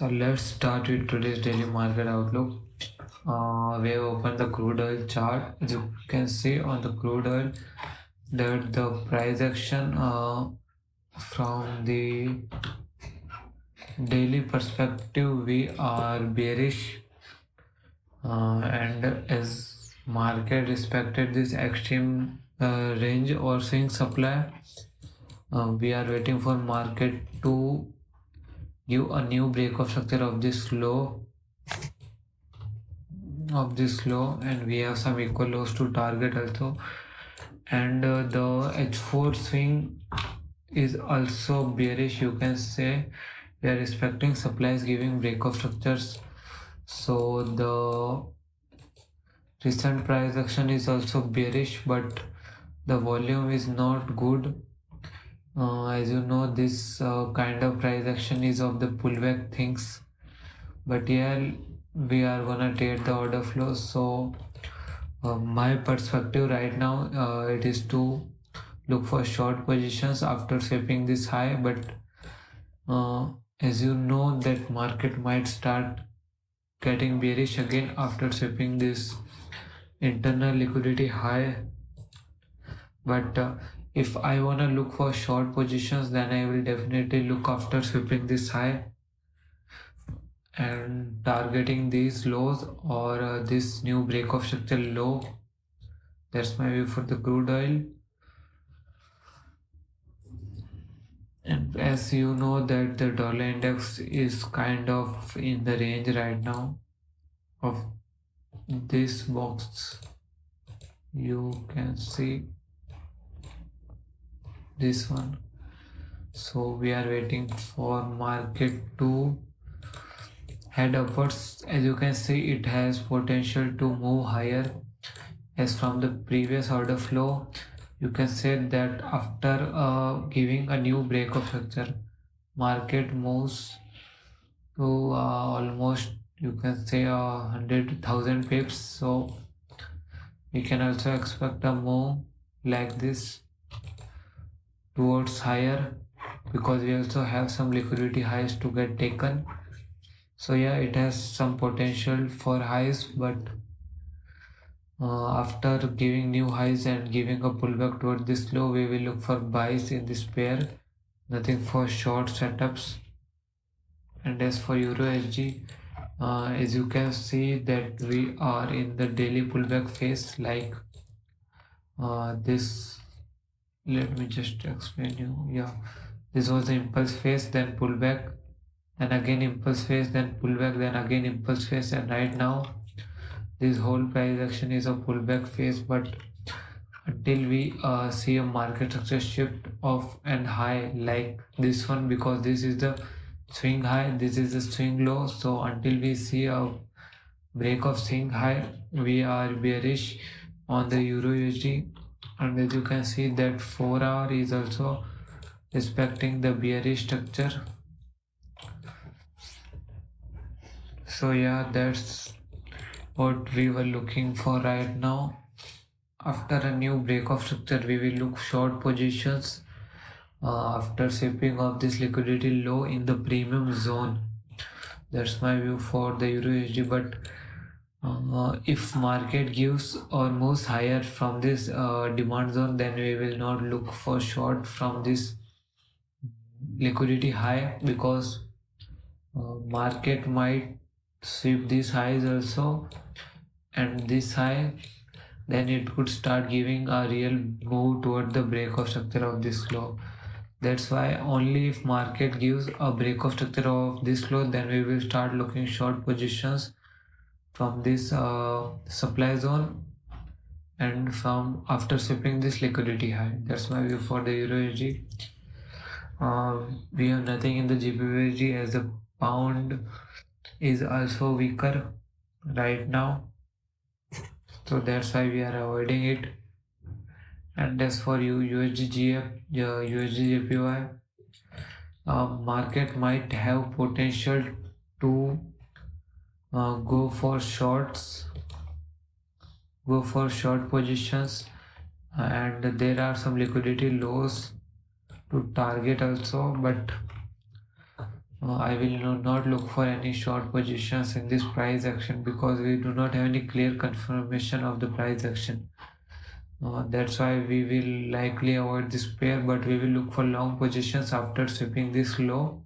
So let's start with today's daily market outlook. We have opened the crude oil chart. As you can see on the crude oil, that the price action from the daily perspective, we are bearish, and as market respected this extreme range or swing supply, we are waiting for market to give a new break of structure of this low, and we have some equal lows to target also, and the H4 swing is also bearish. You can say we are expecting supplies giving break of structures, so the recent price action is also bearish, but the volume is not good. As you know, this kind of price action is of the pullback things, but yeah, we are gonna trade the order flow. So my perspective right now, it is to look for short positions after sweeping this high, but as you know that market might start getting bearish again after sweeping this internal liquidity high. But if I want to look for short positions, then I will definitely look after sweeping this high and targeting these lows or this new break of structure low. That's my view for the crude oil. And as you know that the dollar index is kind of in the range right now of this box. You can see this one. So we are waiting for market to head upwards. As you can see, it has potential to move higher. As from the previous order flow, you can say that after giving a new break of structure, market moves to almost, you can say, 100,000 pips. So we can also expect a move like this towards higher, because we also have some liquidity highs to get taken. So yeah, it has some potential for highs, but after giving new highs and giving a pullback toward this low, we will look for buys in this pair, nothing for short setups. And as for Euro SG, as you can see that we are in the daily pullback phase, like this. Let me just explain you. Yeah, this was the impulse phase, then pullback, then again impulse phase, then pullback, then again impulse phase, and right now this whole price action is a pullback phase. But until we see a market structure shift of and high like this one, because this is the swing high, this is the swing low, so until we see a break of swing high, we are bearish on the Euro USD. And as you can see that 4 hour is also respecting the bearish structure. So yeah, that's what we were looking for right now. After a new break of structure, we will look short positions after sweeping of this liquidity low in the premium zone. That's my view for the Euro USD. But if market gives or moves higher from this demand zone, then we will not look for short from this liquidity high, because market might sweep these highs also and this high, then it could start giving a real move toward the break of structure of this low. That's why only if market gives a break of structure of this low, then we will start looking short positions from this supply zone and from after sweeping this liquidity high. That's my view for the Euro USD. We have nothing in the GBP as the pound is also weaker right now, so that's why we are avoiding it. And as for USD JPY, market might have potential to go for shorts, go for short positions, and there are some liquidity lows to target also. But I will not look for any short positions in this price action because we do not have any clear confirmation of the price action. That's why we will likely avoid this pair, but we will look for long positions after sweeping this low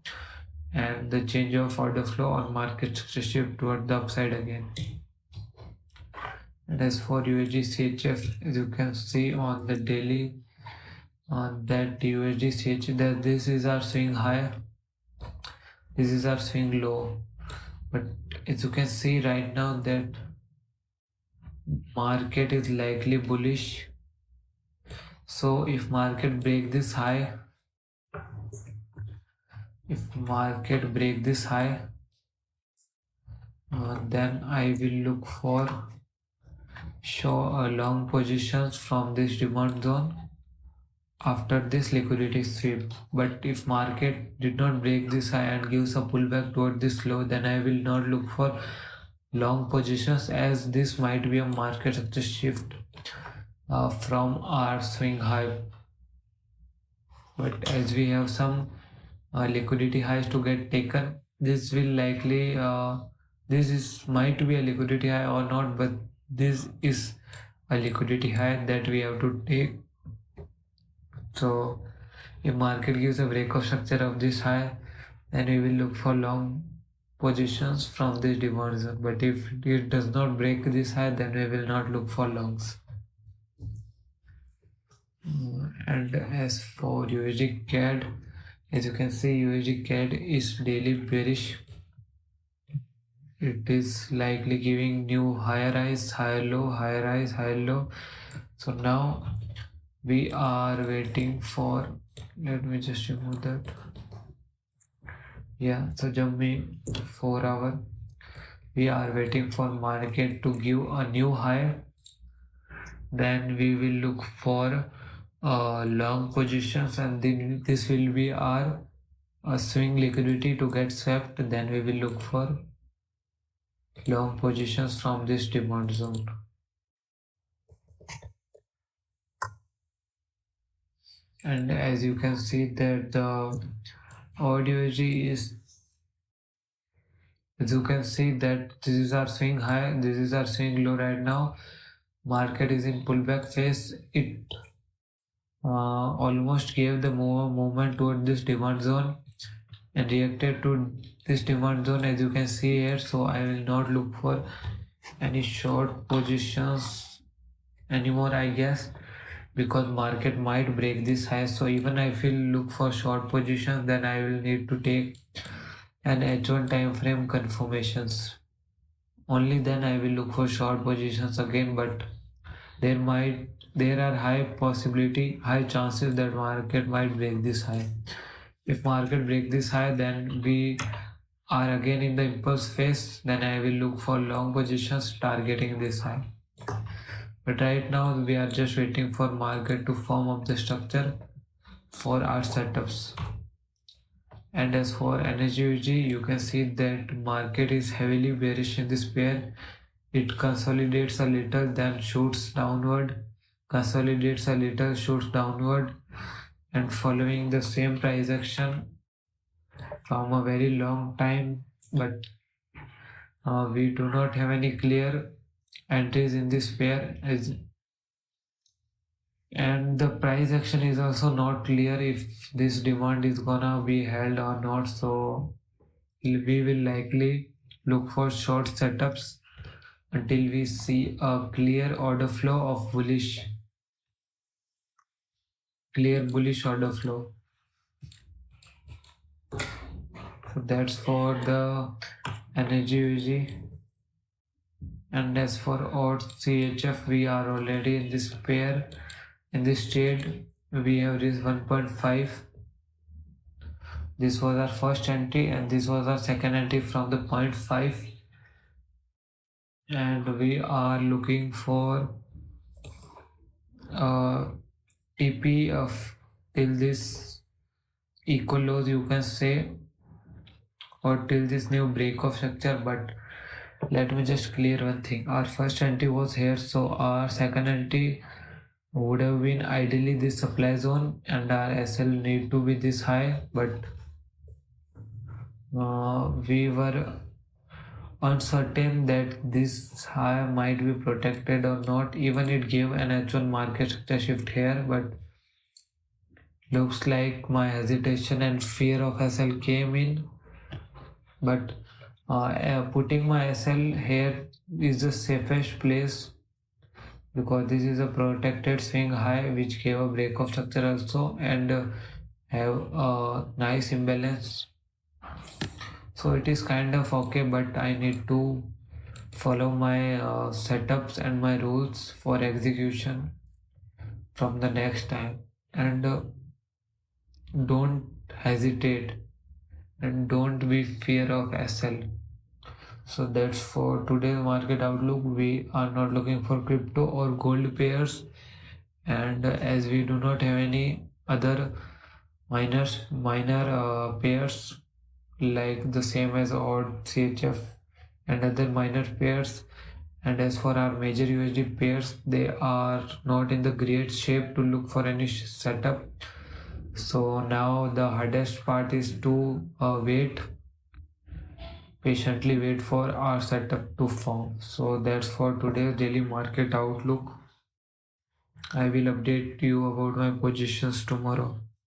and the change of order flow on market to shift toward the upside again. And as for USD CHF, as you can see on the daily, on that USD CHF, that this is our swing high, this is our swing low. But as you can see right now that market is likely bullish. So if market break this high, then I will look for long positions from this demand zone after this liquidity sweep. But if market did not break this high and gives a pullback toward this low, then I will not look for long positions, as this might be a market structure shift from our swing high. But as we have some liquidity highs to get taken, this will likely might be a liquidity high or not, but this is a liquidity high that we have to take. So if market gives a breakout structure of this high, then we will look for long positions from this demand zone. But if it does not break this high, then we will not look for longs. And as for USD CAD, as you can see, USD CAD is daily bearish. It is likely giving new higher highs, higher low, higher highs, higher low. So now we are waiting for, let me just remove that. Yeah, so jump me 4 hour. We are waiting for market to give a new high. Then we will look for long positions, and then this will be our swing liquidity to get swept. Then we will look for long positions from this demand zone. And as you can see that the ODOG is, as you can see that this is our swing high, this is our swing low right now. Market is in pullback phase. It almost gave the movement toward this demand zone and reacted to this demand zone, as you can see here. So I will not look for any short positions anymore, I guess, because market might break this high. So even if I will look for short positions, then I will need to take an H1 time frame confirmations. Only then I will look for short positions again. But there are high chances that market might break this high. If market break this high, then we are again in the impulse phase. Then I will look for long positions targeting this high. But right now we are just waiting for market to form up the structure for our setups. And as for NSUG, you can see that market is heavily bearish in this pair. It consolidates a little, then shoots downward, consolidates a little, shoots downward, and following the same price action from a very long time. But we do not have any clear entries in this pair, and the price action is also not clear if this demand is gonna be held or not. So we will likely look for short setups until we see a clear order flow of clear bullish order flow. So that's for the energy UG. And as for odds CHF, we are already in this pair. In this trade, we have reached 1.5. This was our first entry, and this was our second entry from the 0.5. And we are looking for TP of till this equal lows, you can say, or till this new break of structure. But let me just clear one thing. Our first entry was here, so our second entry would have been ideally this supply zone, and our SL need to be this high. But We were uncertain that this high might be protected or not. Even it gave an actual market structure shift here, but looks like my hesitation and fear of SL came in. But putting my SL here is the safest place because this is a protected swing high which gave a break of structure also and have a nice imbalance. So it is kind of okay, but I need to follow my setups and my rules for execution from the next time. And don't hesitate and don't be fear of SL. So that's for today's market outlook. We are not looking for crypto or gold pairs, and as we do not have any other minor pairs like the same as odd CHF and other minor pairs. And as for our major USD pairs, they are not in the great shape to look for any setup. So now the hardest part is to patiently wait for our setup to form. So that's for today's daily market outlook. I will update you about my positions tomorrow.